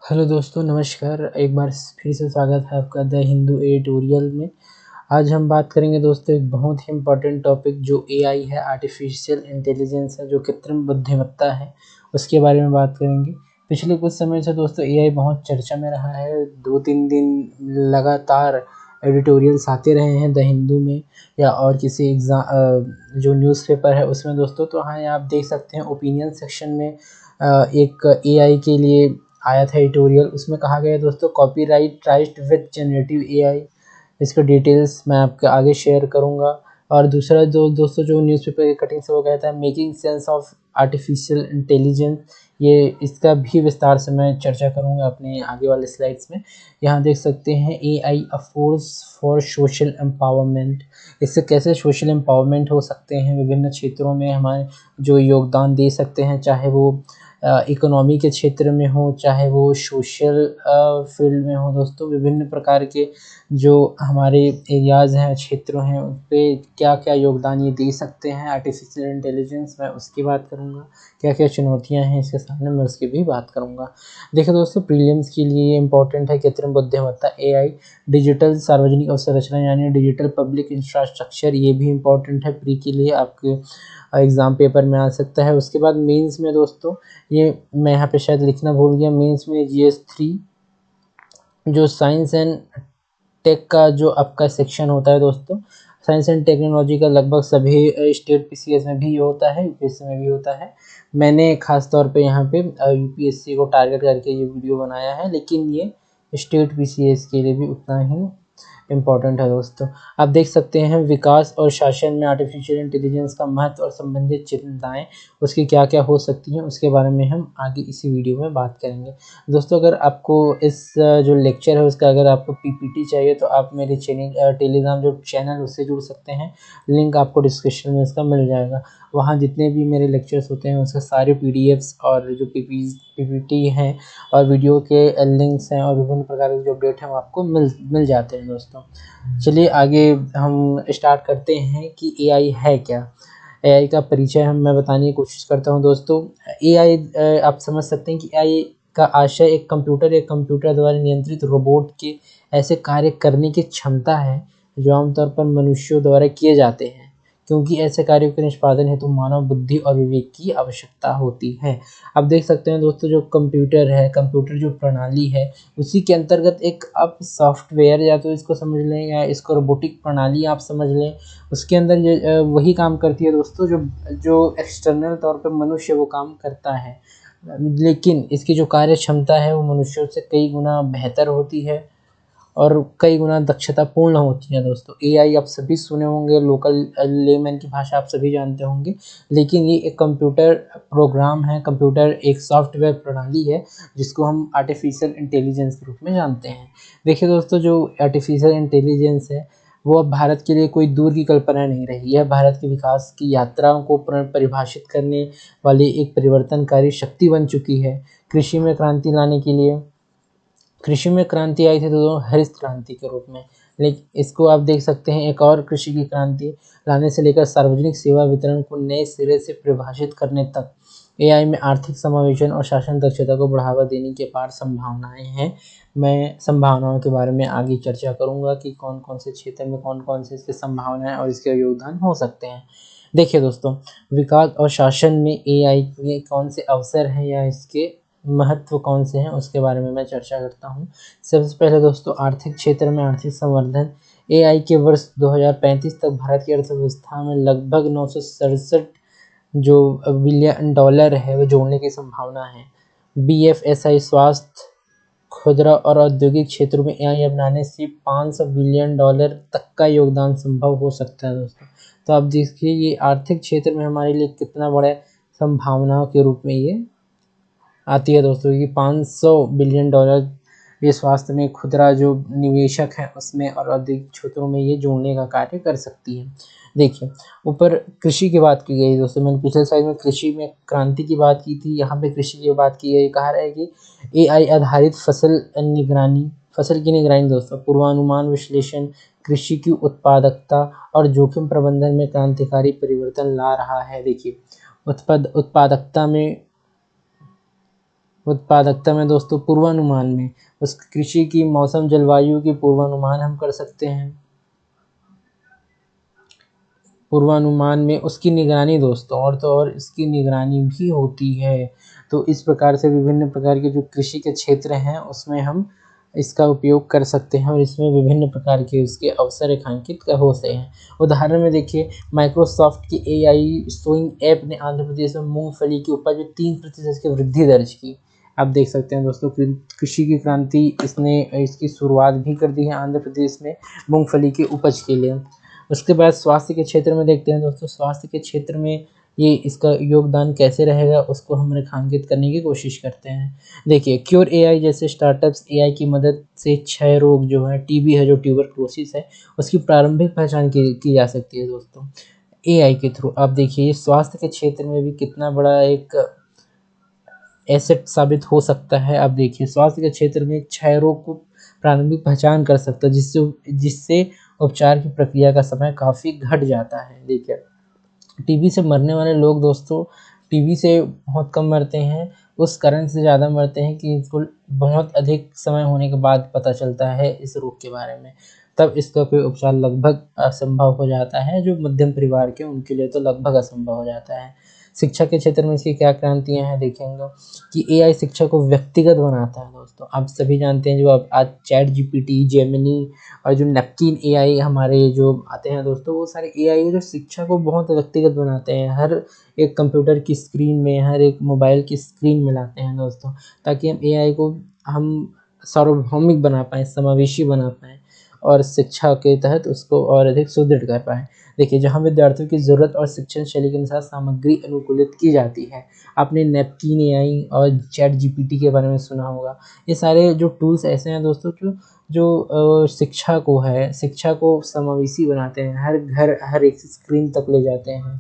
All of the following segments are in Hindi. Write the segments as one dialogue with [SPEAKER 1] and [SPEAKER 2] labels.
[SPEAKER 1] हेलो दोस्तों, नमस्कार। एक बार फिर से स्वागत है आपका द हिंदू एडिटोरियल में। आज हम बात करेंगे दोस्तों एक बहुत ही इम्पोर्टेंट टॉपिक जो एआई है, आर्टिफिशियल इंटेलिजेंस है, जो कृत्रिम बुद्धिमत्ता है, उसके बारे में बात करेंगे। पिछले कुछ समय से दोस्तों एआई बहुत चर्चा में रहा है। 2-3 दिन लगातार एडिटोरियल्स आते रहे हैं द हिंदू में या और किसी जो न्यूज़पेपर है उसमें दोस्तों। तो हाँ, आप देख सकते हैं ओपिनियन सेक्शन में एक एआई के लिए आया था एडिटोरियल। उसमें कहा गया है दोस्तों, copyright right with generative AI. इसका डिटेल्स मैं आपके आगे शेयर करूंगा। और दूसरा जो दोस्तों जो न्यूज़पेपर की कटिंग से वो कहता है making sense of artificial intelligence, ये इसका भी विस्तार से मैं चर्चा करूंगा अपने आगे वाले स्लाइड्स में। यहाँ देख सकते हैं AI a force for social empowerment. इससे कैसे सोशल एम्पावरमेंट हो सकते हैं, विभिन्न क्षेत्रों में हमारे जो योगदान दे सकते हैं, चाहे वो इकोनॉमी के क्षेत्र में हो, चाहे वो सोशल फील्ड में हो दोस्तों। विभिन्न प्रकार के जो हमारे एरियाज़ हैं, क्षेत्र हैं, उन पे क्या क्या योगदान ये दे सकते हैं आर्टिफिशियल इंटेलिजेंस, मैं उसकी बात करूँगा। क्या क्या चुनौतियाँ हैं इसके सामने, मैं उसकी भी बात करूँगा। देखिए दोस्तों, प्रीलिम्स के लिए ये इंपॉर्टेंट है कृत्रिम बुद्धिमत्ता एआई। डिजिटल सार्वजनिक अवसंरचना यानी डिजिटल पब्लिक इंफ्रास्ट्रक्चर, ये भी इम्पॉर्टेंट है प्री के लिए, आपके एग्ज़ाम पेपर में आ सकता है। उसके बाद मेंस में दोस्तों, ये मैं यहाँ पे शायद लिखना भूल गया, मेंस में GS3 जो साइंस एंड टेक का जो आपका सेक्शन होता है दोस्तों। साइंस एंड टेक्नोलॉजी का लगभग सभी स्टेट पीसीएस में भी होता है, यूपीएससी में भी होता है। मैंने खास तौर पे यहाँ पे यूपीएससी को टारगेट करके ये वीडियो बनाया है, लेकिन ये स्टेट पीसीएस के लिए भी उतना ही इम्पॉर्टेंट है दोस्तों। आप देख सकते हैं विकास और शासन में आर्टिफिशियल इंटेलिजेंस का महत्व और संबंधित चिंताएं, उसकी क्या क्या हो सकती हैं, उसके बारे में हम आगे इसी वीडियो में बात करेंगे दोस्तों। अगर आपको इस जो लेक्चर है उसका अगर आपको पीपीटी चाहिए तो आप मेरे टेलीग्राम जो चैनल उससे जुड़ सकते हैं। लिंक आपको डिस्क्रिप्शन में इसका मिल जाएगा। वहाँ जितने भी मेरे लेक्चर्स होते हैं उसके सारे पीडीएफ्स और जो पीपीटी हैं और वीडियो के लिंक्स हैं और विभिन्न प्रकार के जो अपडेट हैं वो आपको मिल जाते हैं दोस्तों। चलिए आगे हम स्टार्ट करते हैं कि एआई है क्या। एआई का परिचय मैं बताने की कोशिश करता हूं दोस्तों। एआई, आप समझ सकते हैं कि एआई का आशय एक कंप्यूटर द्वारा नियंत्रित रोबोट के ऐसे कार्य करने की क्षमता है जो आमतौर पर मनुष्यों द्वारा किए जाते हैं, क्योंकि ऐसे कार्यों के निष्पादन हेतु मानव बुद्धि और विवेक की आवश्यकता होती है। आप देख सकते हैं दोस्तों, जो कंप्यूटर है, कंप्यूटर जो प्रणाली है, उसी के अंतर्गत एक आप सॉफ्टवेयर या तो इसको समझ लें या इसको रोबोटिक प्रणाली आप समझ लें। उसके अंदर वही काम करती है दोस्तों जो जो एक्सटर्नल तौर पे मनुष्य वो काम करता है, लेकिन इसकी जो कार्य क्षमता है वो मनुष्यों से कई गुना बेहतर होती है और कई गुना दक्षता पूर्ण होती है दोस्तों। एआई आप सभी सुने होंगे, लोकल लेमैन की भाषा आप सभी जानते होंगे, लेकिन ये एक कंप्यूटर प्रोग्राम है, कंप्यूटर एक सॉफ्टवेयर प्रणाली है जिसको हम आर्टिफिशियल इंटेलिजेंस के रूप में जानते हैं। देखिए दोस्तों, जो आर्टिफिशियल इंटेलिजेंस है वो अब भारत के लिए कोई दूर की कल्पना नहीं रही है। भारत के विकास की यात्राओं को परिभाषित करने वाली एक परिवर्तनकारी शक्ति बन चुकी है। कृषि में क्रांति लाने के लिए कृषि में क्रांति आई थी तो हरित क्रांति के रूप में, लेकिन इसको आप देख सकते हैं एक और कृषि की क्रांति लाने से लेकर सार्वजनिक सेवा वितरण को नए सिरे से परिभाषित करने तक एआई में आर्थिक समावेशन और शासन दक्षता को बढ़ावा देने की अपार संभावनाएं हैं। मैं संभावनाओं के बारे में आगे चर्चा करूंगा कि कौन कौन से क्षेत्र में कौन कौन से इसके संभावनाएं और इसके योगदान हो सकते हैं। देखिए दोस्तों, विकास और शासन में एआई के कौन से अवसर हैं या इसके महत्व कौन से हैं उसके बारे में मैं चर्चा करता हूँ। सबसे पहले दोस्तों, आर्थिक क्षेत्र में आर्थिक संवर्धन। एआई के वर्ष 2035 तक भारत की अर्थव्यवस्था में लगभग 967 जो बिलियन डॉलर है वो जोड़ने की संभावना है। बीएफएसआई स्वास्थ्य, खुदरा और औद्योगिक क्षेत्रों में एआई अपनाने से 500 बिलियन डॉलर तक का योगदान संभव हो सकता है दोस्तों। तो आप देखिए ये आर्थिक क्षेत्र में हमारे लिए कितना बड़ा संभावनाओं के रूप में ये आती है दोस्तों, कि 500 बिलियन डॉलर ये स्वास्थ्य में, खुदरा जो निवेशक है उसमें और औद्योगिक क्षेत्रों में ये जोड़ने का कार्य कर सकती है। देखिए ऊपर कृषि की बात की गई दोस्तों, मैंने पिछले स्लाइड में कृषि में क्रांति की बात की थी, यहाँ पे कृषि की बात की गई। कहा रहा है कि एआई आधारित फसल की निगरानी दोस्तों, पूर्वानुमान विश्लेषण कृषि की उत्पादकता और जोखिम प्रबंधन में क्रांतिकारी परिवर्तन ला रहा है। देखिए उत्पादकता में उत्पादकता में दोस्तों पूर्वानुमान में उस कृषि की मौसम जलवायु की पूर्वानुमान हम कर सकते हैं। पूर्वानुमान में उसकी निगरानी दोस्तों, और तो और इसकी निगरानी भी होती है। तो इस प्रकार से विभिन्न प्रकार के जो कृषि के क्षेत्र हैं उसमें हम इसका उपयोग कर सकते हैं और इसमें विभिन्न प्रकार के उसके अवसर रेखांकित होते हैं। उदाहरण में देखिए, माइक्रोसॉफ्ट की AI सोइंग ऐप ने आंध्र प्रदेश में मूंगफली की उपज में 3% की वृद्धि दर्ज की। आप देख सकते हैं दोस्तों, कृषि की क्रांति इसने इसकी शुरुआत भी कर दी है आंध्र प्रदेश में मूंगफली की उपज के लिए। उसके बाद स्वास्थ्य के क्षेत्र में देखते हैं दोस्तों, स्वास्थ्य के क्षेत्र में ये इसका योगदान कैसे रहेगा उसको हम रेखांकित करने की कोशिश करते हैं। देखिए, क्योर AI जैसे स्टार्टअप्स AI की मदद से क्षय रोग जो है, TB है जो ट्यूबरक्लोसिस है, उसकी प्रारंभिक पहचान की जा सकती है दोस्तों AI के थ्रू। आप देखिए स्वास्थ्य के क्षेत्र में भी कितना बड़ा एक एसेट साबित हो सकता है। आप देखिए स्वास्थ्य के क्षेत्र में क्षय रोग को प्रारंभिक पहचान कर सकता है, जिससे उपचार की प्रक्रिया का समय काफ़ी घट जाता है। देखिए, टीबी से मरने वाले लोग दोस्तों, टीबी से बहुत कम मरते हैं, उस कारण से ज़्यादा मरते हैं कि इसको बहुत अधिक समय होने के बाद पता चलता है इस रोग के बारे में, तब इसका कोई उपचार लगभग असंभव हो जाता है। जो मध्यम परिवार के उनके लिए तो लगभग असंभव हो जाता है। शिक्षा के क्षेत्र में इसकी क्या क्रांतियाँ हैं देखेंगे कि AI शिक्षा को व्यक्तिगत बनाता है दोस्तों। आप सभी जानते हैं जो अब आज ChatGPT, जेमिनी और जो नैपकिन AI हमारे जो आते हैं दोस्तों, वो सारे AI है जो शिक्षा को बहुत व्यक्तिगत बनाते हैं। हर एक कंप्यूटर की स्क्रीन में, हर एक मोबाइल की स्क्रीन में लाते हैं दोस्तों, ताकि हम AI को हम सार्वभौमिक बना पाएँ, समावेशी बना पाएँ और शिक्षा के तहत उसको और अधिक सुदृढ़ कर पाएँ। देखिए, जहाँ विद्यार्थियों की ज़रूरत और शिक्षण शैली के अनुसार सामग्री अनुकूलित की जाती है। आपने नैपकिन AI और ChatGPT के बारे में सुना होगा। ये सारे जो टूल्स ऐसे हैं दोस्तों जो शिक्षा को समावेशी बनाते हैं, हर घर हर एक स्क्रीन तक ले जाते हैं।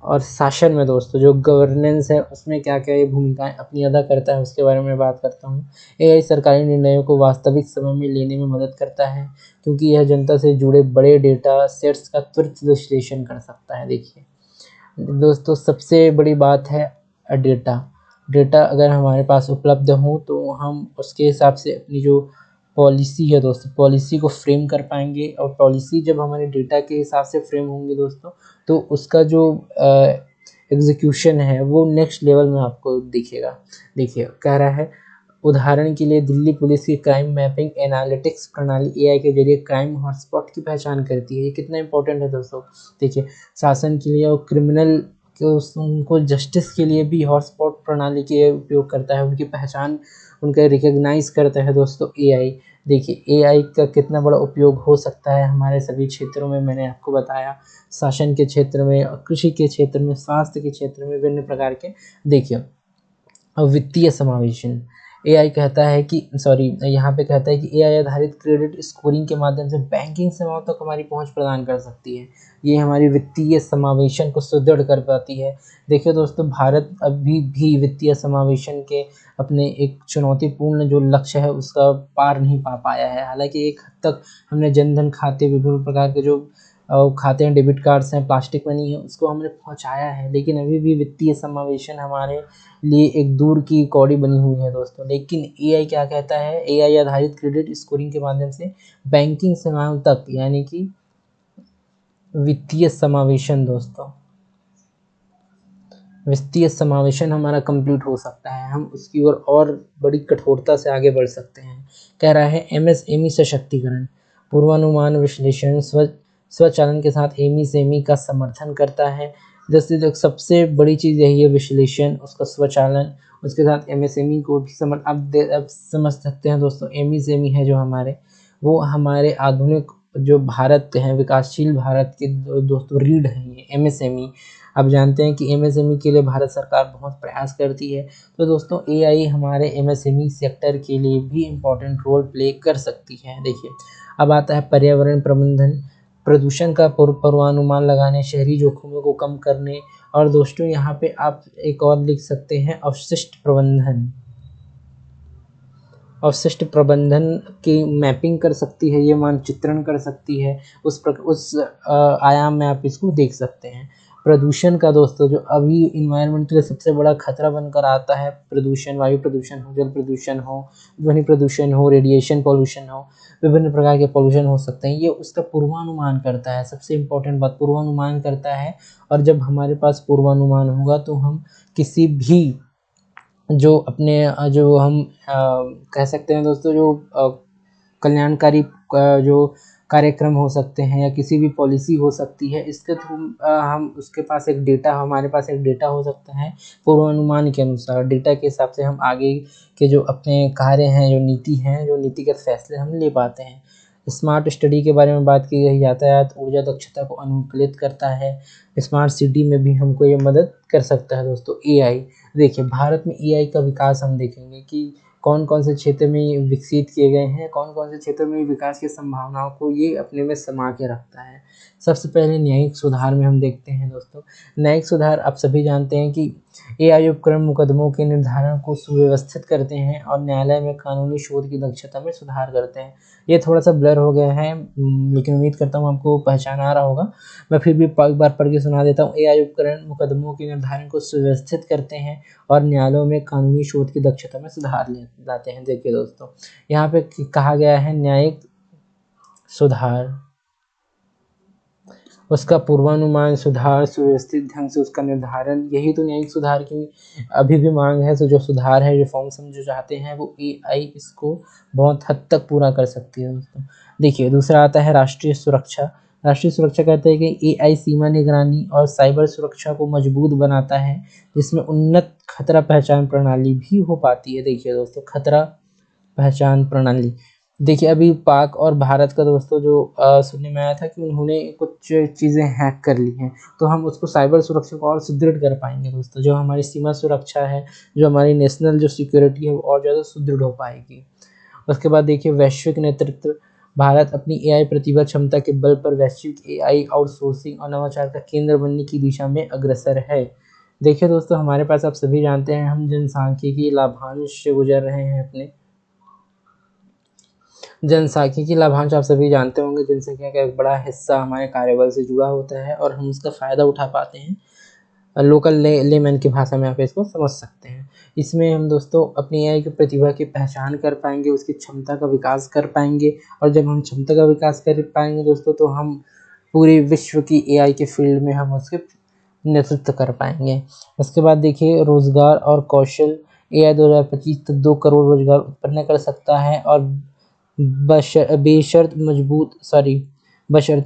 [SPEAKER 1] और शासन में दोस्तों जो गवर्नेंस है उसमें क्या-क्या ये भूमिकाएँ अपनी अदा करता है उसके बारे में बात करता हूँ। AI सरकारी निर्णयों को वास्तविक समय में लेने में मदद करता है, क्योंकि यह जनता से जुड़े बड़े डेटा सेट्स का त्वरित विश्लेषण कर सकता है। देखिए दोस्तों, सबसे बड़ी बात है डेटा। डेटा अगर हमारे पास उपलब्ध हो तो हम उसके हिसाब से अपनी जो पॉलिसी है दोस्तों, पॉलिसी को फ्रेम कर पाएँगे, और पॉलिसी जब हमारे डेटा के हिसाब से फ्रेम होंगे दोस्तों, तो उसका जो एग्जीक्यूशन है वो नेक्स्ट लेवल में आपको दिखेगा। देखिए कह रहा है, उदाहरण के लिए दिल्ली पुलिस की क्राइम मैपिंग एनालिटिक्स प्रणाली AI के जरिए क्राइम हॉटस्पॉट की पहचान करती है। ये कितना इंपॉर्टेंट है दोस्तों। देखिए, शासन के लिए और क्रिमिनल को उनको जस्टिस के लिए भी हॉटस्पॉट प्रणाली के उपयोग करता है, उनकी पहचान उनका रिकग्नाइज़ करता है दोस्तों AI। देखिए AI का कितना बड़ा उपयोग हो सकता है हमारे सभी क्षेत्रों में, मैंने आपको बताया। शासन के क्षेत्र में, कृषि के क्षेत्र में, स्वास्थ्य के क्षेत्र में, विभिन्न प्रकार के। देखिए, वित्तीय समावेशन AI कहता है कि यहाँ पे कहता है कि AI आधारित क्रेडिट स्कोरिंग के माध्यम से बैंकिंग सेवाओं तक हमारी पहुंच प्रदान कर सकती है। ये हमारी वित्तीय समावेशन को सुदृढ़ कर पाती है। देखिए दोस्तों, भारत अभी भी वित्तीय समावेशन के अपने एक चुनौतीपूर्ण जो लक्ष्य है उसका पार नहीं पा पाया है। हालांकि एक हद तक हमने जनधन खाते, विभिन्न प्रकार के जो खाते हैं, डेबिट कार्ड्स हैं, प्लास्टिक मनी है, उसको हमने पहुंचाया है, लेकिन अभी भी वित्तीय समावेशन हमारे लिए एक दूर की कौड़ी बनी हुई है दोस्तों। लेकिन AI क्या कहता है, AI आधारित क्रेडिट स्कोरिंग के माध्यम से बैंकिंग सेवाओं तक, यानी कि वित्तीय समावेशन दोस्तों, वित्तीय समावेशन हमारा कंप्लीट हो सकता है। हम उसकी ओर और बड़ी कठोरता से आगे बढ़ सकते हैं। कह रहा है MSME सशक्तिकरण, पूर्वानुमान विश्लेषण, स्वचालन के साथ MSME का समर्थन करता है। जैसे सबसे बड़ी चीज़ यही है, विश्लेषण, उसका स्वचालन, उसके साथ MSME को भी अब समझ सकते हैं दोस्तों। MSME है जो हमारे, वो हमारे आधुनिक जो भारत है, विकासशील भारत के दोस्तों रीढ़ हैं ये MSME। आप जानते हैं कि MSME के लिए भारत सरकार बहुत प्रयास करती है। तो दोस्तों AI हमारे MSME सेक्टर के लिए भी इम्पोर्टेंट रोल प्ले कर सकती है। देखिए, अब आता है पर्यावरण प्रबंधन, प्रदूषण का पूर्वानुमान लगाने, शहरी जोखिमों को कम करने, और दोस्तों यहाँ पे आप एक और लिख सकते हैं अवशिष्ट प्रबंधन। अवशिष्ट प्रबंधन की मैपिंग कर सकती है, ये मानचित्रण कर सकती है, उस आयाम में आप इसको देख सकते हैं। प्रदूषण का दोस्तों जो अभी इन्वायरमेंट के लिए सबसे बड़ा खतरा बनकर आता है, प्रदूषण, वायु प्रदूषण हो, जल प्रदूषण हो, ध्वनि प्रदूषण हो, रेडिएशन पॉल्यूशन हो, विभिन्न प्रकार के पॉल्यूशन हो सकते हैं, ये उसका पूर्वानुमान करता है। सबसे इम्पोर्टेंट बात, पूर्वानुमान करता है। और जब हमारे पास पूर्वानुमान होगा तो हम किसी भी जो अपने जो हम कह सकते हैं दोस्तों, जो कल्याणकारी जो कार्यक्रम हो सकते हैं या किसी भी पॉलिसी हो सकती है, इसके थ्रू हम उसके पास एक डेटा, हमारे पास एक डेटा हो सकता है, पूर्वानुमान के अनुसार डेटा के हिसाब से हम आगे के जो अपने कार्य हैं, जो नीति हैं, जो नीतिगत फैसले हम ले पाते हैं। स्मार्ट स्टडी के बारे में बात की गई, यातायात ऊर्जा दक्षता को अनुकूलित करता है। स्मार्ट सिटी में भी हमको ये मदद कर सकता है दोस्तों। एआई, देखिए भारत में एआई का विकास हम देखेंगे कि कौन कौन से क्षेत्र में विकसित किए गए हैं, कौन कौन से क्षेत्र में विकास की संभावनाओं को ये अपने में समा के रखता है। सबसे पहले न्यायिक सुधार में हम देखते हैं दोस्तों। न्यायिक सुधार आप सभी जानते हैं कि एआई उपकरण मुकदमों के निर्धारण को सुव्यवस्थित करते हैं और न्यायालय में कानूनी शोध की दक्षता में सुधार करते हैं। ये थोड़ा सा ब्लर हो गया है, लेकिन उम्मीद करता हूँ आपको पहचान आ रहा होगा। मैं फिर भी एक बार पढ़ के सुना देता हूँ। एआई उपकरण मुकदमों के निर्धारण को सुव्यवस्थित करते हैं और न्यायालयों में कानूनी शोध की दक्षता में सुधार लाते हैं। देखिए दोस्तों, यहाँ पे कहा गया है न्यायिक सुधार, उसका पूर्वानुमान, सुधार, सुव्यवस्थित ढंग से उसका निर्धारण, यही तो न्यायिक सुधार की अभी भी मांग है। तो जो सुधार है, रिफॉर्म्स हम जो चाहते हैं, वो एआई इसको बहुत हद तक पूरा कर सकती है दोस्तों। देखिए दूसरा आता है राष्ट्रीय सुरक्षा। राष्ट्रीय सुरक्षा कहते हैं कि एआई सीमा निगरानी और साइबर सुरक्षा को मजबूत बनाता है, जिसमें उन्नत खतरा पहचान प्रणाली भी हो पाती है। देखिए दोस्तों, खतरा पहचान प्रणाली, देखिए अभी पाक और भारत का दोस्तों जो सुनने में आया था कि उन्होंने कुछ चीज़ें हैक कर ली हैं, तो हम उसको साइबर सुरक्षा को और सुदृढ़ कर पाएंगे दोस्तों। जो हमारी सीमा सुरक्षा है, जो हमारी नेशनल जो सिक्योरिटी है, वो और ज़्यादा सुदृढ़ हो पाएगी। उसके बाद देखिए वैश्विक नेतृत्व। भारत अपनी एआई प्रतिभा क्षमता के बल पर वैश्विक एआई आउटसोर्सिंग और नवाचार का केंद्र बनने की दिशा में अग्रसर है। देखिए दोस्तों, हमारे पास आप सभी जानते हैं, हम जनसांख्यिकी लाभांश से गुजर रहे हैं। अपने जनसांख्यिकी लाभांश आप सभी जानते होंगे, जनसंख्या का एक बड़ा हिस्सा हमारे कार्यबल से जुड़ा होता है और हम उसका फ़ायदा उठा पाते हैं। लोकल लेमैन की भाषा में आप इसको समझ सकते हैं। इसमें हम दोस्तों अपनी एआई की प्रतिभा की पहचान कर पाएंगे, उसकी क्षमता का विकास कर पाएंगे, और जब हम क्षमता का विकास कर पाएंगे दोस्तों, तो हम पूरे विश्व की एआई के फील्ड में हम उसके नेतृत्व कर पाएंगे। उसके बाद देखिए रोजगार और कौशल। एआई 2025 तक 2 करोड़ रोजगार उत्पन्न कर सकता है और बशर्ते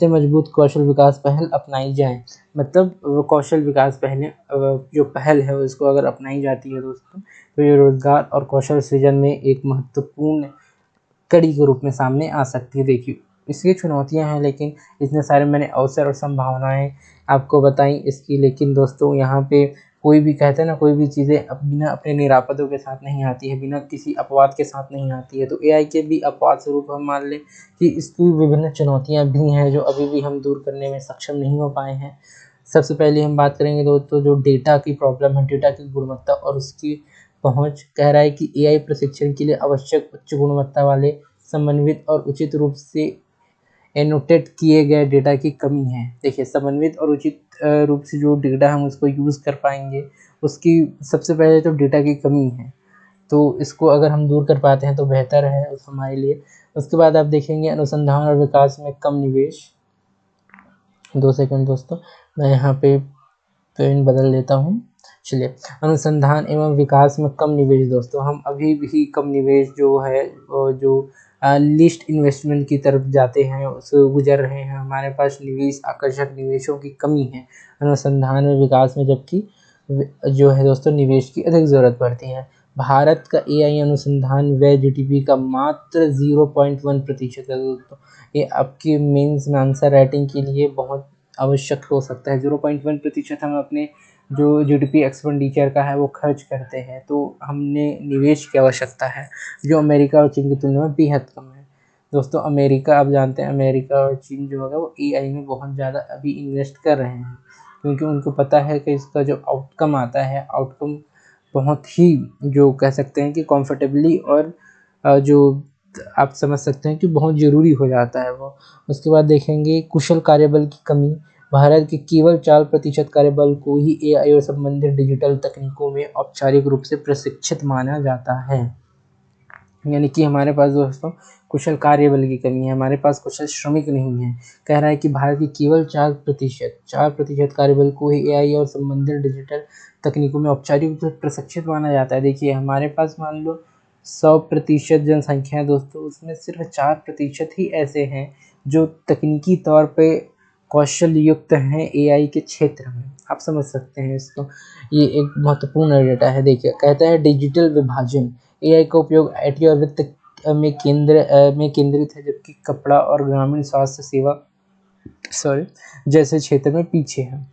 [SPEAKER 1] मजबूत कौशल विकास पहल अपनाई जाए। मतलब वो कौशल विकास पहले जो पहल है उसको अगर अपनाई जाती है दोस्तों, तो ये रोजगार और कौशल सृजन में एक महत्वपूर्ण कड़ी के रूप में सामने आ सकती है। देखिए इसकी चुनौतियां हैं, लेकिन इतने सारे मैंने अवसर और संभावनाएं आपको बताई इसकी। लेकिन दोस्तों यहाँ पे कोई भी कहते हैं ना, कोई भी चीज़ें बिना अपने निरापदों के साथ नहीं आती है, बिना किसी अपवाद के साथ नहीं आती है। तो एआई के भी अपवाद स्वरूप हम मान लें कि इसकी विभिन्न चुनौतियाँ भी हैं, जो अभी भी हम दूर करने में सक्षम नहीं हो पाए हैं। सबसे पहले हम बात करेंगे दोस्तों, जो डेटा की प्रॉब्लम है, डेटा की गुणवत्ता और उसकी पहुँच। कह रहा है कि एआई प्रशिक्षण के लिए आवश्यक उच्च गुणवत्ता वाले, समन्वित और उचित रूप से एनोटेट किए गए डेटा की कमी है। देखिए समन्वित और उचित रूप से जो डेटा हम उसको यूज़ कर पाएंगे, उसकी सबसे पहले तो डेटा की कमी है, तो इसको अगर हम दूर कर पाते हैं तो बेहतर है उस हमारे लिए। उसके बाद आप देखेंगे अनुसंधान और विकास में कम निवेश। 2 सेकंड दोस्तों, मैं यहाँ पे पेन बदल लेता हूँ। चलिए, अनुसंधान एवं विकास में कम निवेश दोस्तों, हम अभी भी कम निवेश जो है, जो लिस्ट इन्वेस्टमेंट की तरफ जाते हैं, उससे गुजर रहे हैं। हमारे पास निवेश, आकर्षक निवेशों की कमी है अनुसंधान और विकास में, जबकि जो है दोस्तों निवेश की अधिक ज़रूरत पड़ती है। भारत का एआई अनुसंधान व्यय जीडीपी का मात्र 0.1% है दोस्तों। ये आपकी मेंस में आंसर राइटिंग के लिए बहुत आवश्यक हो सकता है। 0.1% हम अपने जो जीडीपी एक्सपेंडिचर का है वो खर्च करते हैं, तो हमने निवेश की आवश्यकता है, जो अमेरिका और चीन की तुलना में बेहद कम है दोस्तों। अमेरिका, आप जानते हैं अमेरिका और चीन जो है वो एआई में बहुत ज़्यादा अभी इन्वेस्ट कर रहे हैं, क्योंकि उनको पता है कि इसका जो आउटकम आता है, आउटकम बहुत ही जो कह सकते हैं कि कंफर्टेबली और जो आप समझ सकते हैं कि बहुत ज़रूरी हो जाता है वो। उसके बाद देखेंगे कुशल कार्यबल की कमी। भारत के केवल 4% कार्यबल को ही एआई और संबंधित डिजिटल तकनीकों में औपचारिक रूप से प्रशिक्षित माना जाता है। यानी कि हमारे पास दोस्तों कुशल कार्यबल की कमी है, हमारे पास कुशल श्रमिक नहीं है। कह रहा है कि भारत की केवल 4% कार्यबल को ही एआई और संबंधित डिजिटल तकनीकों में औपचारिक रूप से प्रशिक्षित माना जाता है। देखिए हमारे पास मान लो 100% जनसंख्या है दोस्तों, उसमें सिर्फ 4% ही ऐसे हैं जो तकनीकी तौर पे कौशल युक्त हैं एआई के क्षेत्र में। आप समझ सकते हैं इसको, ये एक महत्वपूर्ण डेटा है। देखिए कहता है डिजिटल विभाजन, एआई का उपयोग आईटी और वित्त में केंद्रित है, जबकि कपड़ा और ग्रामीण स्वास्थ्य सेवा जैसे क्षेत्र में पीछे है।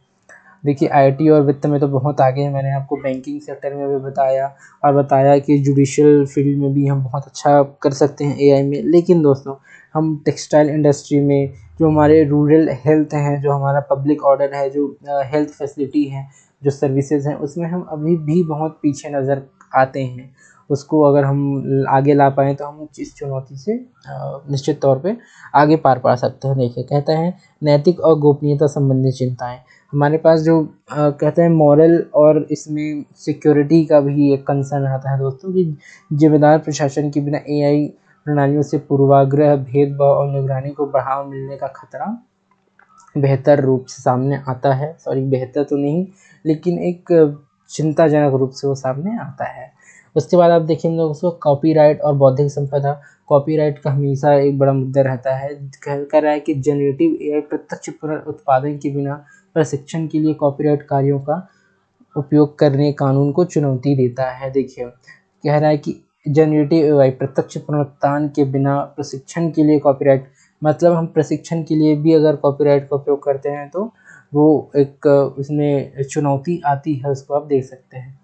[SPEAKER 1] देखिए आईटी और वित्त में तो बहुत आगे हैं, मैंने आपको बैंकिंग सेक्टर में भी बताया कि जुडिशियल फील्ड में भी हम बहुत अच्छा कर सकते हैं एआई में। लेकिन दोस्तों हम टेक्सटाइल इंडस्ट्री में, जो हमारे रूरल हेल्थ है, जो हमारा पब्लिक ऑर्डर है, जो हेल्थ फैसिलिटी है, जो सर्विसेज हैं, उसमें हम अभी भी बहुत पीछे नज़र आते हैं। उसको अगर हम आगे ला पाएँ तो हम इस चुनौती से निश्चित तौर पे आगे पार पा सकते हैं। देखिए कहता है नैतिक और गोपनीयता संबंधी चिंताएं, हमारे पास जो कहते हैं मॉरल और इसमें सिक्योरिटी का भी एक कंसर्न आता है दोस्तों, कि जिम्मेदार प्रशासन के बिना एआई प्रणालियों से पूर्वाग्रह, भेदभाव और निगरानी को बढ़ावा मिलने का खतरा बेहतर रूप से सामने आता है। बेहतर तो नहीं, लेकिन एक चिंताजनक रूप से वो सामने आता है। उसके बाद आप देखेंगे दोस्तों कॉपीराइट और बौद्धिक संपदा। कॉपीराइट का हमेशा एक बड़ा मुद्दा रहता है। कह रहा है कि जनरेटिव एआई प्रत्यक्ष पुनरुत्पादन के बिना प्रशिक्षण के लिए कॉपीराइट कार्यों का उपयोग करने कानून को चुनौती देता है। देखिए कह रहा है कि जनरेटिव एआई प्रत्यक्ष पुनरुत्थान के बिना प्रशिक्षण के लिए कॉपीराइट, मतलब हम प्रशिक्षण के लिए भी अगर कॉपीराइट का उपयोग करते हैं तो वो एक उसमें चुनौती आती है, उसको आप देख सकते हैं।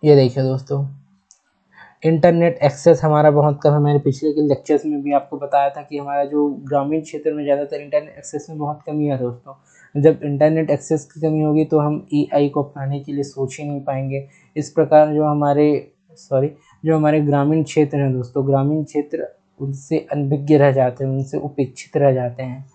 [SPEAKER 1] ये देखिए दोस्तों इंटरनेट एक्सेस हमारा बहुत कम है। मैंने पिछले के लेक्चर्स में भी आपको बताया था कि हमारा जो ग्रामीण क्षेत्र में ज़्यादातर इंटरनेट एक्सेस में बहुत कमी है दोस्तों। जब इंटरनेट एक्सेस की कमी होगी तो हम एआई को अपनाने के लिए सोच ही नहीं पाएंगे। इस प्रकार जो हमारे ग्रामीण क्षेत्र हैं दोस्तों, ग्रामीण क्षेत्र उनसे अनभिज्ञ रह जाते हैं, उनसे उपेक्षित रह जाते हैं,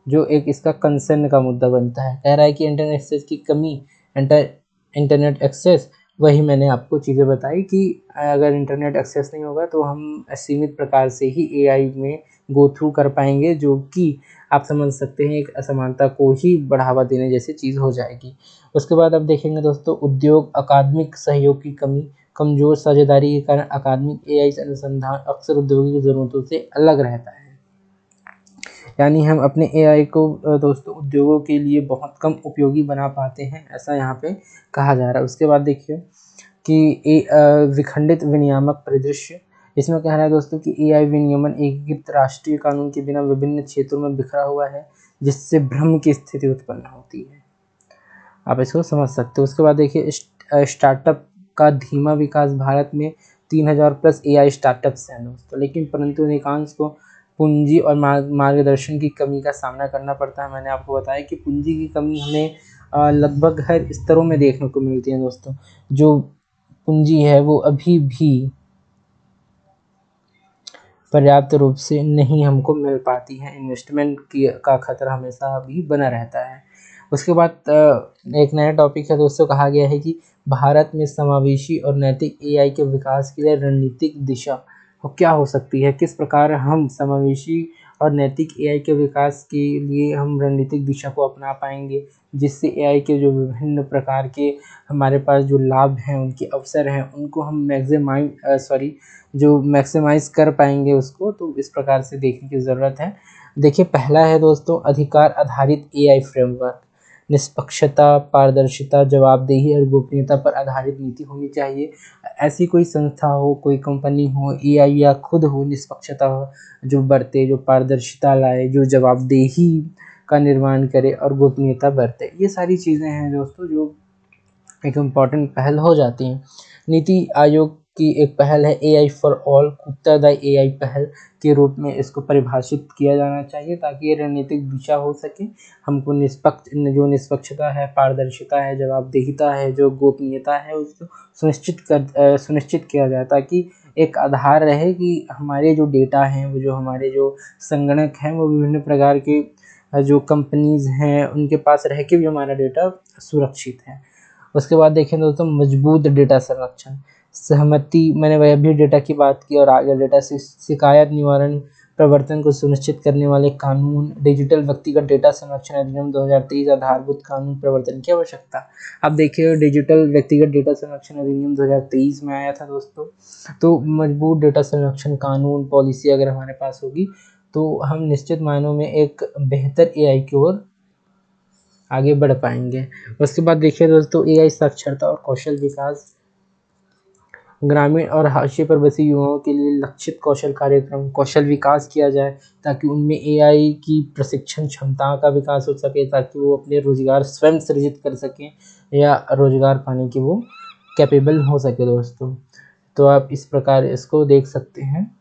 [SPEAKER 1] जो एक इसका कंसर्न का मुद्दा बनता है। कह रहा है कि इंटरनेट एक्सेस की कमी, इंटरनेट एक्सेस, वही मैंने आपको चीज़ें बताई कि अगर इंटरनेट एक्सेस नहीं होगा तो हम सीमित प्रकार से ही एआई में गो थ्रू कर पाएंगे, जो कि आप समझ सकते हैं एक असमानता को ही बढ़ावा देने जैसी चीज़ हो जाएगी। उसके बाद आप देखेंगे दोस्तों उद्योग अकादमिक सहयोग की कमी, कमज़ोर साझेदारी के कारण अकादमिक एआई अनुसंधान अक्सर औद्योगिक ज़रूरतों से अलग रहता है। यानी हम अपने एआई को दोस्तों उद्योगों के लिए बहुत कम उपयोगी बना पाते हैं, ऐसा यहाँ पे कहा जा रहा है। उसके बाद देखिए कि विखंडित विनियामक परिदृश्य, इसमें कह रहा है दोस्तों कि एआई विनियमन एकीकृत राष्ट्रीय कानून के बिना विभिन्न क्षेत्रों में बिखरा हुआ है, जिससे भ्रम की स्थिति उत्पन्न होती है। आप इसको समझ सकते हो। उसके बाद देखिए स्टार्टअप का धीमा विकास, भारत में 3000 प्लस एआई स्टार्टअप्स हैं दोस्तों, लेकिन परंतु अधिकांश को पूंजी और मार्गदर्शन की कमी का सामना करना पड़ता है। मैंने आपको बताया कि पूंजी की कमी हमें लगभग हर स्तरों में देखने को मिलती है दोस्तों। जो पूंजी है वो अभी भी पर्याप्त रूप से नहीं हमको मिल पाती है, इन्वेस्टमेंट का खतरा हमेशा अभी बना रहता है। उसके बाद एक नया टॉपिक है दोस्तों, कहा गया है कि भारत में समावेशी और नैतिक एआई के विकास के लिए रणनीतिक दिशा क्या हो सकती है, किस प्रकार हम समावेशी और नैतिक एआई के विकास के लिए हम रणनीतिक दिशा को अपना पाएंगे, जिससे एआई के जो विभिन्न प्रकार के हमारे पास जो लाभ हैं, उनके अवसर हैं, उनको हम मैक्सिमाइज कर पाएंगे उसको। तो इस प्रकार से देखने की ज़रूरत है। देखिए पहला है दोस्तों अधिकार आधारित एआई फ्रेमवर्क, निष्पक्षता, पारदर्शिता, जवाबदेही और गोपनीयता पर आधारित नीति होनी चाहिए। ऐसी कोई संस्था हो, कोई कंपनी हो, एआई या खुद हो, निष्पक्षता हो, जो बरते, जो पारदर्शिता लाए, जो जवाबदेही का निर्माण करे और गोपनीयता बरते। ये सारी चीज़ें हैं दोस्तों जो एक इम्पॉर्टेंट पहल हो जाती हैं। नीति आयोग की एक पहल है एआई फॉर ऑल, उत्तरदायी एआई पहल के रूप में इसको परिभाषित किया जाना चाहिए, ताकि ये रणनीतिक दिशा हो सके। हमको निष्पक्षता है, पारदर्शिता है, जवाबदेहिता है, जो गोपनीयता है, उसको सुनिश्चित किया जाए, ताकि एक आधार रहे कि हमारे जो डेटा हैं, वो जो हमारे जो संगणक हैं, वो विभिन्न प्रकार के जो कंपनीज़ हैं उनके पास रह के भी हमारा डेटा सुरक्षित है। उसके बाद देखें दोस्तों मजबूत डेटा संरक्षण, सहमति, मैंने वह भी डेटा की बात की और आगे डेटा शिकायत निवारण प्रवर्तन को सुनिश्चित करने वाले कानून, डिजिटल व्यक्तिगत डेटा संरक्षण अधिनियम 2023 आधारभूत कानून प्रवर्तन की आवश्यकता। अब देखिए डिजिटल व्यक्तिगत डेटा संरक्षण अधिनियम 2023 में आया था दोस्तों, तो मजबूत डेटा संरक्षण कानून पॉलिसी अगर हमारे पास होगी तो हम निश्चित मायनों में एक बेहतर एआई की ओर आगे बढ़ पाएंगे। उसके बाद देखिए दोस्तों एआई साक्षरता और कौशल विकास, ग्रामीण और हाशिए पर बसे युवाओं के लिए लक्षित कौशल कार्यक्रम, कौशल विकास किया जाए ताकि उनमें एआई की प्रशिक्षण क्षमता का विकास हो सके, ताकि वो अपने रोजगार स्वयं सृजित कर सकें या रोजगार पाने की वो कैपेबल हो सके दोस्तों। तो आप इस प्रकार इसको देख सकते हैं।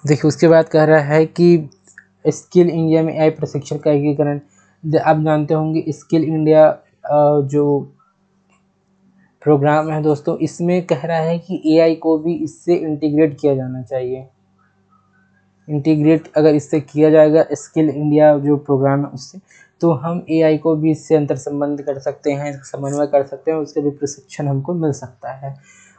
[SPEAKER 1] देखिए उसके बाद कह रहा है कि स्किल इंडिया में एआई प्रशिक्षण का एकीकरण। आप जानते होंगे स्किल इंडिया जो प्रोग्राम है दोस्तों, इसमें कह रहा है कि एआई को भी इससे इंटीग्रेट किया जाना चाहिए। इंटीग्रेट अगर इससे किया जाएगा स्किल इंडिया जो प्रोग्राम है उससे, तो हम एआई को भी इससे अंतर संबंध कर सकते हैं, समन्वय कर सकते हैं, उसके भी प्रशिक्षण हमको मिल सकता है।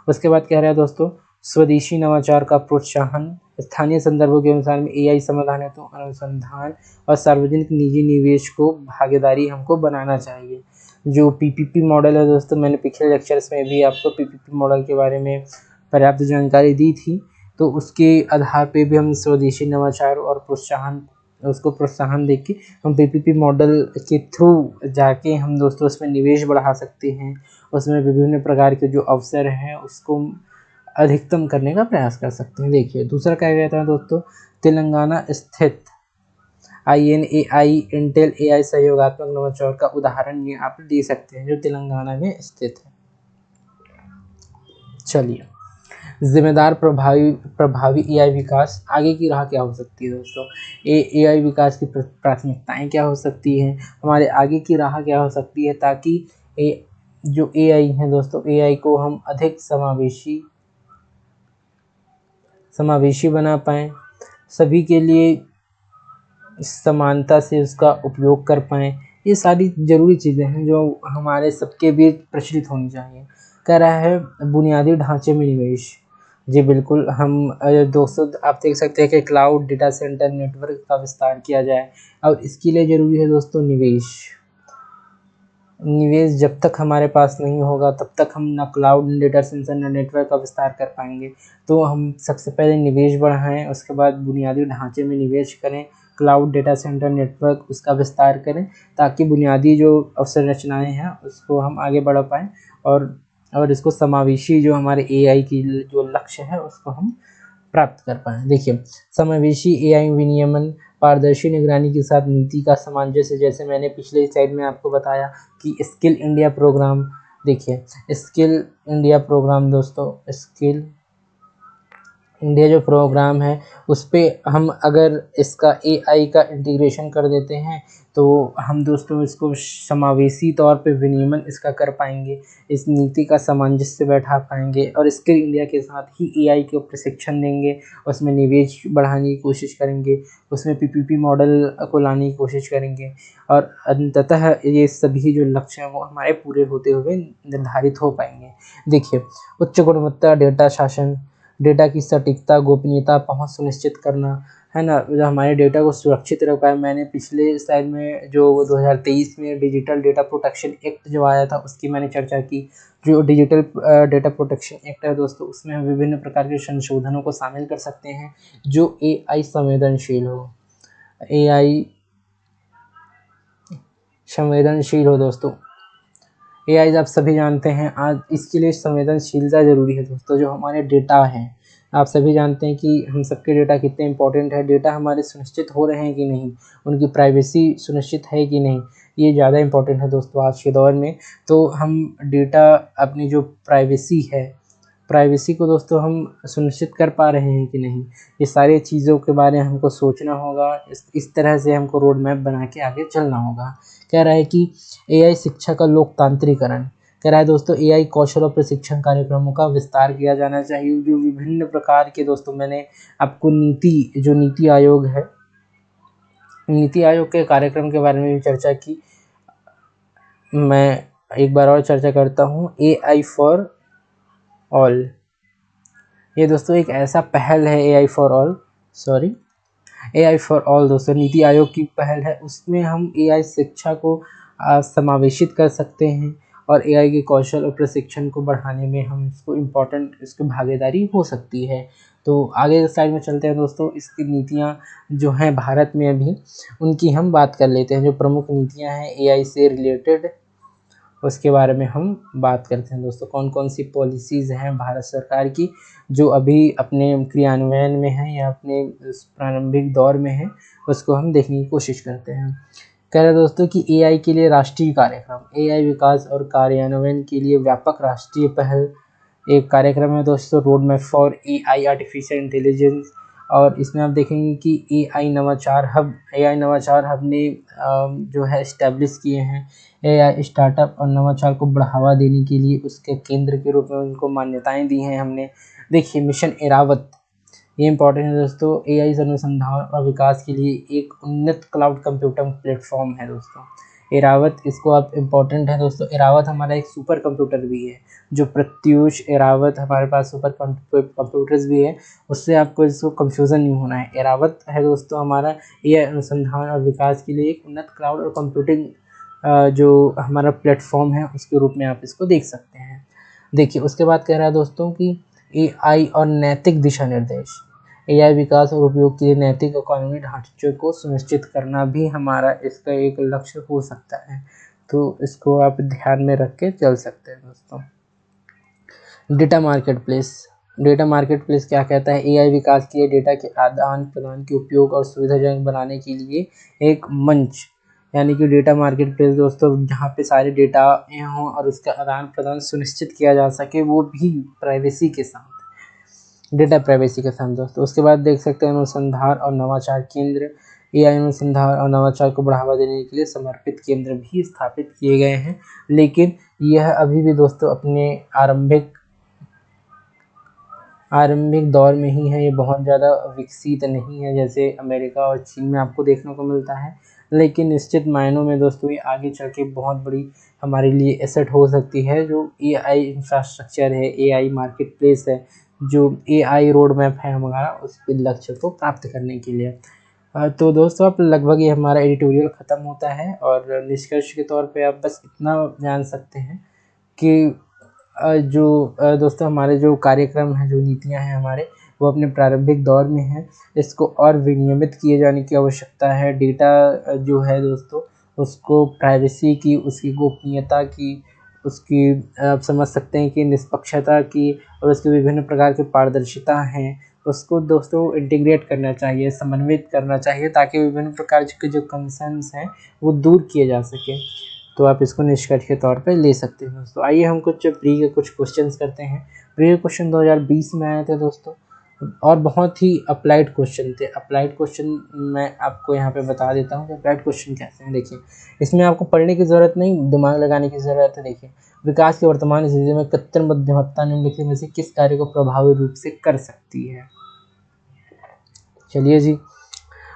[SPEAKER 1] उसके बाद कह रहा है दोस्तों स्वदेशी नवाचार का प्रोत्साहन, स्थानीय संदर्भों के अनुसार में एआई समाधान है तो अनुसंधान और सार्वजनिक निजी निवेश को भागीदारी हमको बनाना चाहिए। जो पीपीपी मॉडल है दोस्तों, मैंने पिछले लेक्चर्स में भी आपको पीपीपी मॉडल के बारे में पर्याप्त जानकारी दी थी, तो उसके आधार पे भी हम स्वदेशी नवाचार और प्रोत्साहन देके हम पीपीपी मॉडल के थ्रू जाके हम दोस्तों उसमें निवेश बढ़ा सकते हैं, उसमें विभिन्न प्रकार के जो अवसर हैं उसको अधिकतम करने का प्रयास कर सकते हैं। देखिए दूसरा क्या कहता है दोस्तों, तेलंगाना स्थित INAI इंटेल एआई सहयोगात्मक नवाचार का उदाहरण ये आप दे सकते हैं जो तेलंगाना में स्थित है। चलिए जिम्मेदार प्रभावी एआई विकास, आगे की राह क्या हो सकती है दोस्तों, एआई विकास की प्राथमिकताएं क्या हो सकती हैं, हमारे आगे की राह क्या हो सकती है, ताकि जो एआई है दोस्तों एआई को हम अधिक समावेशी बना पाएँ, सभी के लिए समानता से उसका उपयोग कर पाएँ। ये सारी ज़रूरी चीज़ें हैं जो हमारे सबके बीच प्रचलित होनी चाहिए। कह रहा है बुनियादी ढांचे में निवेश। जी बिल्कुल, हम दोस्तों आप देख सकते हैं कि क्लाउड डेटा सेंटर नेटवर्क का विस्तार किया जाए, और इसके लिए ज़रूरी है दोस्तों निवेश। जब तक हमारे पास नहीं होगा तब तक हम ना क्लाउड डेटा सेंटर ना नेटवर्क का विस्तार कर पाएंगे। तो हम सबसे पहले निवेश बढ़ाएं, उसके बाद बुनियादी ढांचे में निवेश करें, क्लाउड डेटा सेंटर नेटवर्क उसका विस्तार करें, ताकि बुनियादी जो अवसंरचनाएं हैं उसको हम आगे बढ़ा पाएँ, और इसको समावेशी जो हमारे एआई की जो लक्ष्य है उसको हम प्राप्त कर पाएँ। देखिए समावेशी एआई विनियमन, पारदर्शी निगरानी के साथ नीति का सामंजस्य, जैसे मैंने पिछले स्लाइड में आपको बताया कि स्किल इंडिया प्रोग्राम। देखिए स्किल इंडिया प्रोग्राम दोस्तों, स्किल इंडिया जो प्रोग्राम है उस पर हम अगर इसका एआई का इंटीग्रेशन कर देते हैं तो हम दोस्तों इसको समावेशी तौर पे विनियमन इसका कर पाएंगे, इस नीति का सामंजस्य बैठा पाएंगे, और स्किल इंडिया के साथ ही एआई को प्रशिक्षण देंगे, उसमें निवेश बढ़ाने की कोशिश करेंगे, उसमें पीपीपी मॉडल को लाने की कोशिश करेंगे, और अंततः ये सभी जो लक्ष्य हैं वो हमारे पूरे होते हुए निर्धारित हो पाएंगे। देखिए उच्च गुणवत्ता डेटा शासन, डेटा की सटीकता, गोपनीयता, पहुंच सुनिश्चित करना, है ना, जो हमारे डेटा को सुरक्षित रख पाए। मैंने पिछले स्लाइड में जो 2023 में डिजिटल डेटा प्रोटेक्शन एक्ट जो आया था उसकी मैंने चर्चा की। जो डिजिटल डेटा प्रोटेक्शन एक्ट है दोस्तों उसमें हम विभिन्न प्रकार के संशोधनों को शामिल कर सकते हैं जो एआई संवेदनशील हो दोस्तों। एआई आप सभी जानते हैं आज इसके लिए संवेदनशीलता ज़रूरी है दोस्तों। जो हमारे डेटा हैं आप सभी जानते हैं कि हम सबके डेटा कितने इंपॉर्टेंट है, डेटा हमारे सुनिश्चित हो रहे हैं कि नहीं, उनकी प्राइवेसी सुनिश्चित है कि नहीं, ये ज़्यादा इंपॉर्टेंट है दोस्तों आज के दौर में। तो हम डेटा अपनी जो प्राइवेसी को दोस्तों हम सुनिश्चित कर पा रहे हैं कि नहीं, ये सारी चीज़ों के बारे में हमको सोचना होगा। इस तरह से हमको रोड मैप बना के आगे चलना होगा। कह रहा है कि एआई शिक्षा का लोकतांत्रिकरण, कह रहा है दोस्तों एआई कौशल और प्रशिक्षण कार्यक्रमों का विस्तार किया जाना चाहिए। जो विभिन्न प्रकार के दोस्तों मैंने आपको नीति आयोग है नीति आयोग के कार्यक्रम के बारे में भी चर्चा की। मैं एक बार और चर्चा करता हूँ। AI फॉर ऑल, ये दोस्तों एक ऐसा पहल है। AI फॉर ऑल दोस्तों नीति आयोग की पहल है। उसमें हम AI शिक्षा को समावेशित कर सकते हैं और AI के कौशल और प्रशिक्षण को बढ़ाने में हम इसकी भागीदारी हो सकती है। तो आगे स्लाइड में चलते हैं दोस्तों। इसकी नीतियाँ जो हैं भारत में अभी, उनकी हम बात कर लेते हैं। जो प्रमुख नीतियाँ हैं AI से रिलेटेड, उसके बारे में हम बात करते हैं दोस्तों। कौन कौन सी पॉलिसीज़ हैं भारत सरकार की जो अभी अपने क्रियान्वयन में है या अपने प्रारंभिक दौर में है, उसको हम देखने की कोशिश करते हैं। कह रहे दोस्तों कि AI के लिए राष्ट्रीय कार्यक्रम, AI विकास और कार्यान्वयन के लिए व्यापक राष्ट्रीय पहल एक कार्यक्रम है दोस्तों, road map for AI artificial intelligence. और इसमें आप देखेंगे कि AI नवाचार हब ने जो है इस्टेब्लिश किए हैं। AI स्टार्टअप और नवाचार को बढ़ावा देने के लिए उसके केंद्र के रूप में उनको मान्यताएं दी हैं हमने। देखिए मिशन एरावत, ये इंपॉर्टेंट है दोस्तों। AI अनुसंधान और विकास के लिए एक उन्नत क्लाउड कंप्यूटिंग प्लेटफॉर्म है दोस्तों। एरावत, इसको आप इम्पोर्टेंट है दोस्तों। एरावत हमारा एक सुपर कंप्यूटर भी है, जो प्रत्यूष एरावत हमारे पास सुपर कंप्यूटर्स भी है, उससे आपको इसको कंफ्यूजन नहीं होना है। एरावत है दोस्तों हमारा AI अनुसंधान और विकास के लिए एक उन्नत क्लाउड और कंप्यूटिंग जो हमारा प्लेटफॉर्म है, उसके रूप में आप इसको देख सकते हैं। देखिए उसके बाद कह रहा है दोस्तों कि AI और नैतिक दिशा निर्देश, AI विकास और उपयोग के लिए नैतिक और कानूनी ढांचे को सुनिश्चित करना भी हमारा इसका एक लक्ष्य हो सकता है। तो इसको आप ध्यान में रख के चल सकते हैं दोस्तों। डेटा मार्केट प्लेस क्या कहता है? AI विकास के लिए डेटा के आदान प्रदान के उपयोग और सुविधाजनक बनाने के लिए एक मंच, यानी कि डेटा मार्केट प्लेस दोस्तों, जहाँ पे सारे डेटा हों और उसका आदान प्रदान सुनिश्चित किया जा सके, वो भी प्राइवेसी के साथ, डेटा प्राइवेसी के साथ दोस्तों। उसके बाद देख सकते हैं अनुसंधान और नवाचार केंद्र, AI अनुसंधान और नवाचार को बढ़ावा देने के लिए समर्पित केंद्र भी स्थापित किए गए हैं। लेकिन यह अभी भी दोस्तों अपने आरंभिक दौर में ही है। ये बहुत ज़्यादा विकसित नहीं है जैसे अमेरिका और चीन में आपको देखने को मिलता है। लेकिन निश्चित मायनों में दोस्तों ये आगे चल के बहुत बड़ी हमारे लिए एसेट हो सकती है। जो AI इंफ्रास्ट्रक्चर है, AI मार्केट प्लेस है, जो AI रोड मैप है हमारा, उस लक्ष्य को प्राप्त करने के लिए। तो दोस्तों अब लगभग ये हमारा एडिटोरियल ख़त्म होता है और निष्कर्ष के तौर पे आप बस इतना जान सकते हैं कि जो दोस्तों हमारे जो कार्यक्रम हैं, जो नीतियां हैं हमारे, वो अपने प्रारंभिक दौर में हैं। इसको और विनियमित किए जाने की आवश्यकता है। डेटा जो है दोस्तों, उसको प्राइवेसी की, उसकी गोपनीयता की, उसकी आप समझ सकते हैं कि निष्पक्षता की, और उसके विभिन्न प्रकार के पारदर्शिता हैं, उसको दोस्तों इंटीग्रेट करना चाहिए, समन्वित करना चाहिए, ताकि विभिन्न प्रकार के जो कंसर्न्स हैं वो दूर किए जा सके। तो आप इसको निष्कर्ष के तौर पे ले सकते हैं दोस्तों। आइए हम कुछ प्री के कुछ क्वेश्चंस करते हैं। प्री क्वेश्चन 2020 में आए थे दोस्तों, और बहुत ही अप्लाइड क्वेश्चन थे। अप्लाइड क्वेश्चन मैं आपको यहाँ पे बता देता हूँ कि अप्लाइड क्वेश्चन कैसे हैं। देखिए इसमें आपको पढ़ने की ज़रूरत नहीं, दिमाग लगाने की ज़रूरत है। देखिए, विकास की वर्तमान स्थिति में कृत्रिम बुद्धिमत्ता निम्नलिखित में से किस कार्य को प्रभावी रूप से कर सकती है? चलिए जी,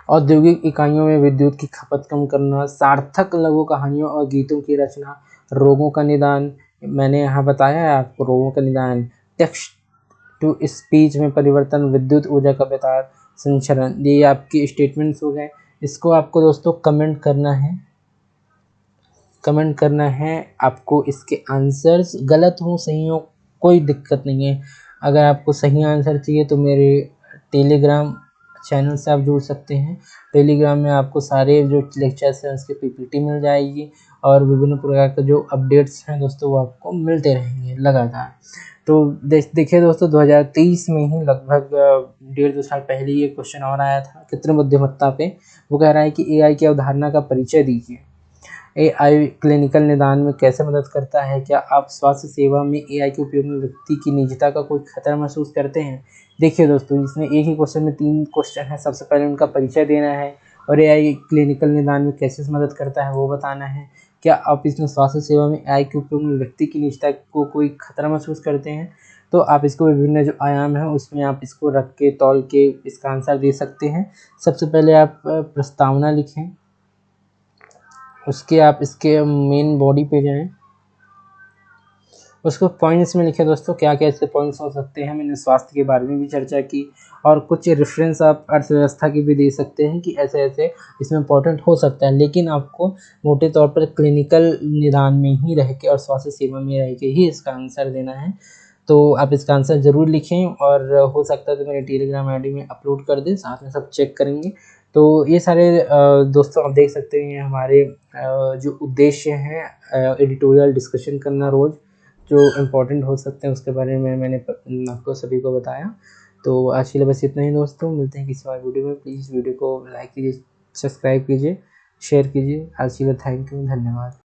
[SPEAKER 1] औद्योगिक इकाइयों में विद्युत की खपत कम करना, सार्थक लघु कहानियों और गीतों की रचना, रोगों का निदान, मैंने यहाँ बताया है आपको रोगों का निदान, टेक्स्ट टू स्पीच में परिवर्तन, विद्युत ऊर्जा का बेतार संचरण। ये आपके स्टेटमेंट्स हो गए। इसको आपको दोस्तों कमेंट करना है आपको। इसके आंसर्स गलत हो सही हो कोई दिक्कत नहीं है। अगर आपको सही आंसर चाहिए तो मेरे टेलीग्राम चैनल से आप जुड़ सकते हैं। टेलीग्राम में आपको सारे जो लेक्चर्स हैं उसके PPT मिल जाएगी, और विभिन्न प्रकार के जो अपडेट्स हैं दोस्तों वो आपको मिलते रहेंगे लगातार। तो देखिए दोस्तों, 2023 में ही लगभग 1.5-2 साल पहले ये क्वेश्चन और आया था कृत्रिम बुद्धिमत्ता पे। वो कह रहा है कि AI की अवधारणा का परिचय दीजिए। AI क्लिनिकल निदान में कैसे मदद करता है? क्या आप स्वास्थ्य सेवा में AI के उपयोग में व्यक्ति की निजता का कोई खतरा महसूस करते हैं? देखिए दोस्तों, इसमें एक ही क्वेश्चन में 3 क्वेश्चन है। सबसे पहले उनका परिचय देना है, और AI क्लिनिकल निदान में कैसे मदद करता है वो बताना है। क्या आप इसमें स्वास्थ्य सेवा में AI के उपयोग में व्यक्ति की निजता को कोई खतरा महसूस करते हैं? तो आप इसको विभिन्न जो आयाम है उसमें आप इसको रख के तौल के इसका आंसर दे सकते हैं। सबसे पहले आप प्रस्तावना लिखें, उसके आप इसके मेन बॉडी पे जाएं, उसको पॉइंट्स में लिखे दोस्तों, क्या क्या इसके पॉइंट्स हो सकते हैं। मैंने स्वास्थ्य के बारे में भी चर्चा की और कुछ रेफरेंस आप अर्थव्यवस्था की भी दे सकते हैं कि ऐसे ऐसे इसमें इंपॉर्टेंट हो सकता है, लेकिन आपको मोटे तौर पर क्लिनिकल निदान में ही रह के और स्वास्थ्य सेवा में रह के ही इसका आंसर देना है। तो आप इसका आंसर ज़रूर लिखें और हो सकता है तो मेरे टेलीग्राम आईडी में अपलोड कर दें, साथ में सब चेक करेंगे। तो ये सारे दोस्तों आप देख सकते हैं हमारे जो उद्देश्य हैं एडिटोरियल डिस्कशन करना रोज़, जो इम्पोर्टेंट हो सकते हैं उसके बारे में मैंने आपको सभी को बताया। तो आज के लिए बस इतना ही दोस्तों, मिलते हैं किसी और वीडियो में। प्लीज़ वीडियो को लाइक कीजिए, सब्सक्राइब कीजिए, शेयर कीजिए। आज के लिए थैंक यू, धन्यवाद।